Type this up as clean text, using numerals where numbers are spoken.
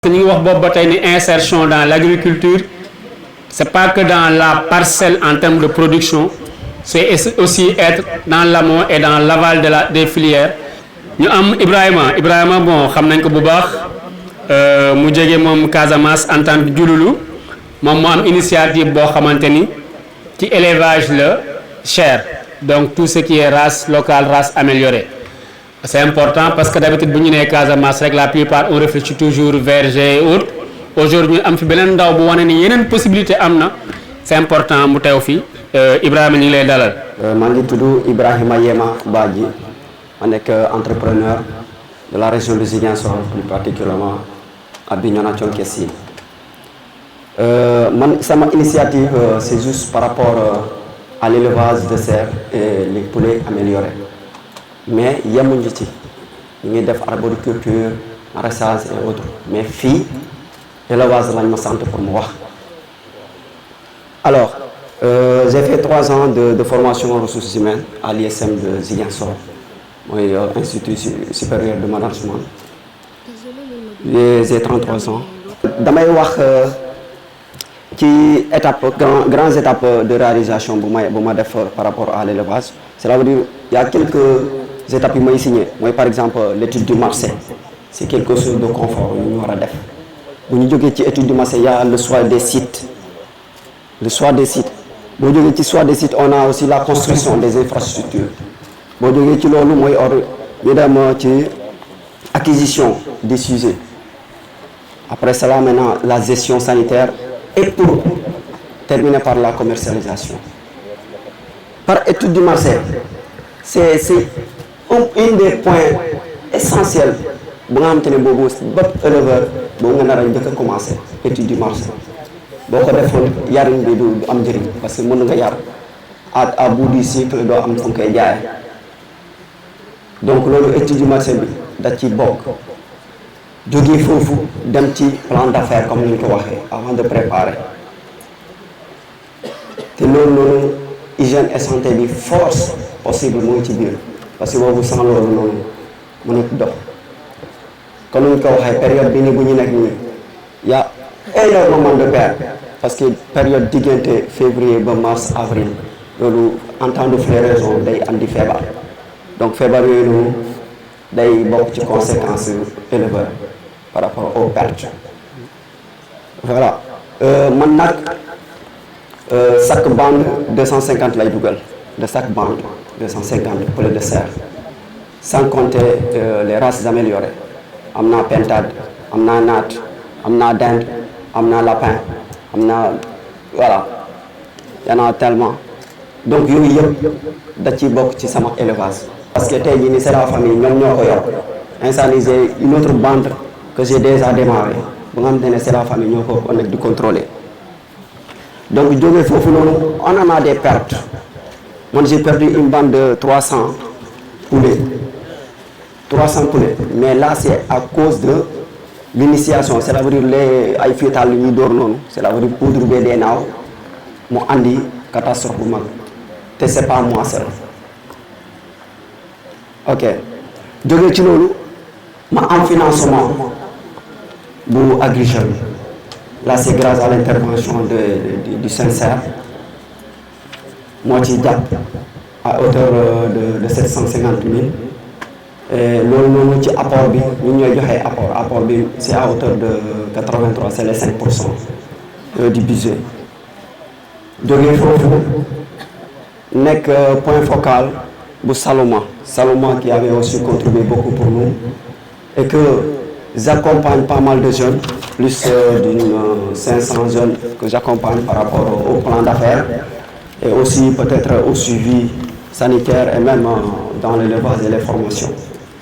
Ñu ngi wax boobu ba tey ni insertion dans l'agriculture c'est pas que dans la parcelle en termes de production c'est aussi être dans l'amont et dans l'aval des filières. ñu am Ibrahima bon xam nañ ko bu baax mu jege moom Casamance en tant que jululu moom mu am initiative boo xamante ni ci élevage la chair, donc tout ce qui est race locale, race améliorée. C'est important parce que d'habitude bu ñu nee Casamance rek la plupart on réfléchit toujours verger et autres. Aujourd'hui am fi beneen ndaw bu wane ni yeneen possibilité am na, c'est important mu teew fi. Ibrahima ñu ngi lay dalal. maa ngi tudd Ibrahima Yema Badji ma nekk entrepreneur de la région de Ziguinchor, plus particulièrement à Bignona Thionck-Essyl. Man sama initiative c'est juste par rapport à l'élevage de cerf et les poulets améliorés. Mais yemuñu ci ñu ngi def arboriculture, maraîchage et autres, mais fii élevage lañ ma sant pour mu wax. Alors j'ai fait 3 ans de formation en ressources humaines à l'ISM de Ziguinchor, mooy Institut supérieur de management. J'ai 33 ans. damay wax ci étape grandes étapes de réalisation bu ma def par rapport à l'élevage. Cela veut dire il y a quelques étapes yu may signé mooy par exemple l'étude du marché, c'est quelque chose de confort yu ñu war a def. bu ñu jógee ci étude du marché il y a le choix des sites. Le choix des sites boo jógee ci choix des sites on a aussi la construction des infrastructures. boo jógee ci loolu mooy ñu dem ci acquisition des sujets. Après cela maintenant la gestion sanitaire et pour terminer par la commercialisation. Par étude du marché c'est un des points essentiels bu nga xamante ne boobu bépp éleveur boobu nga nar a njëkk a commencer étude du marché. boo ko defoon yarin bi du am njëriñ parce que mën nga yar à bout du cycle doo am fu nga koy jaayee. Donc loolu étude du marché bi da ci bokk jógee foofu dem ci plan d'affaires comme ni ñu ko waxee avant de préparer te loolu noonu hygiène et santé bi force possible mooy ci biir parce que boobu sans loolu noonu mënut dox. comme ni ñu ko waxee période bi ni bu ñu nekk nii y a énormément de pertes parce que période diggante février ba mars avril loolu en temps de floraison day andi feebar. Donc feebar yooyu noonu day bokk ci conséquences éleveurs par rapport aux pertes. Voilà man nag chaque bande 250 lay dugal de chaque bande 250 poulets de cerf sans compter les races améliorées. am naa pintade am naa naat am naa dinde am naa lapin am naa voilà y en a tellement donc yooyu yëpp da ciy bokk ci sama élevage. Parce que tey jii nii c'est la famille ñoom ñoo ko yor instant j'ai une autre bande que j'ai déjà démarré bu nga xamante ne c'est la famille ñoo ko nekk di contrôler. Donc jógee foofu noonu on en a des pertes man j'ai perdu une bande de 300 poulets mais là c'est à cause de l'initiation, c'est à dire les ay fétal yu ñuy door noonu c'est à dire poudre bee dee naaw mu andi catastrophe bu mag te c'est pas moi seul. Ok jógee ci loolu ma am financement bu Agri Jeunes là c'est grâce à l'intervention du CNCR moo ci jàpp à hauteur de 750 000 et loolu noonu ci apport bi ñu ñooy joxe apport bi c'est à hauteur de 83, c'est les 5% du budget. jógee foofu nekk point focal bu Saloma qui avait aussi contribué beaucoup pour nous et que j'accompagne pas mal de jeunes, plus d'une 500 jeunes que j'accompagne par rapport au plan d'affaires et aussi peut-être au suivi sanitaire et même dans l'élevage et les formations.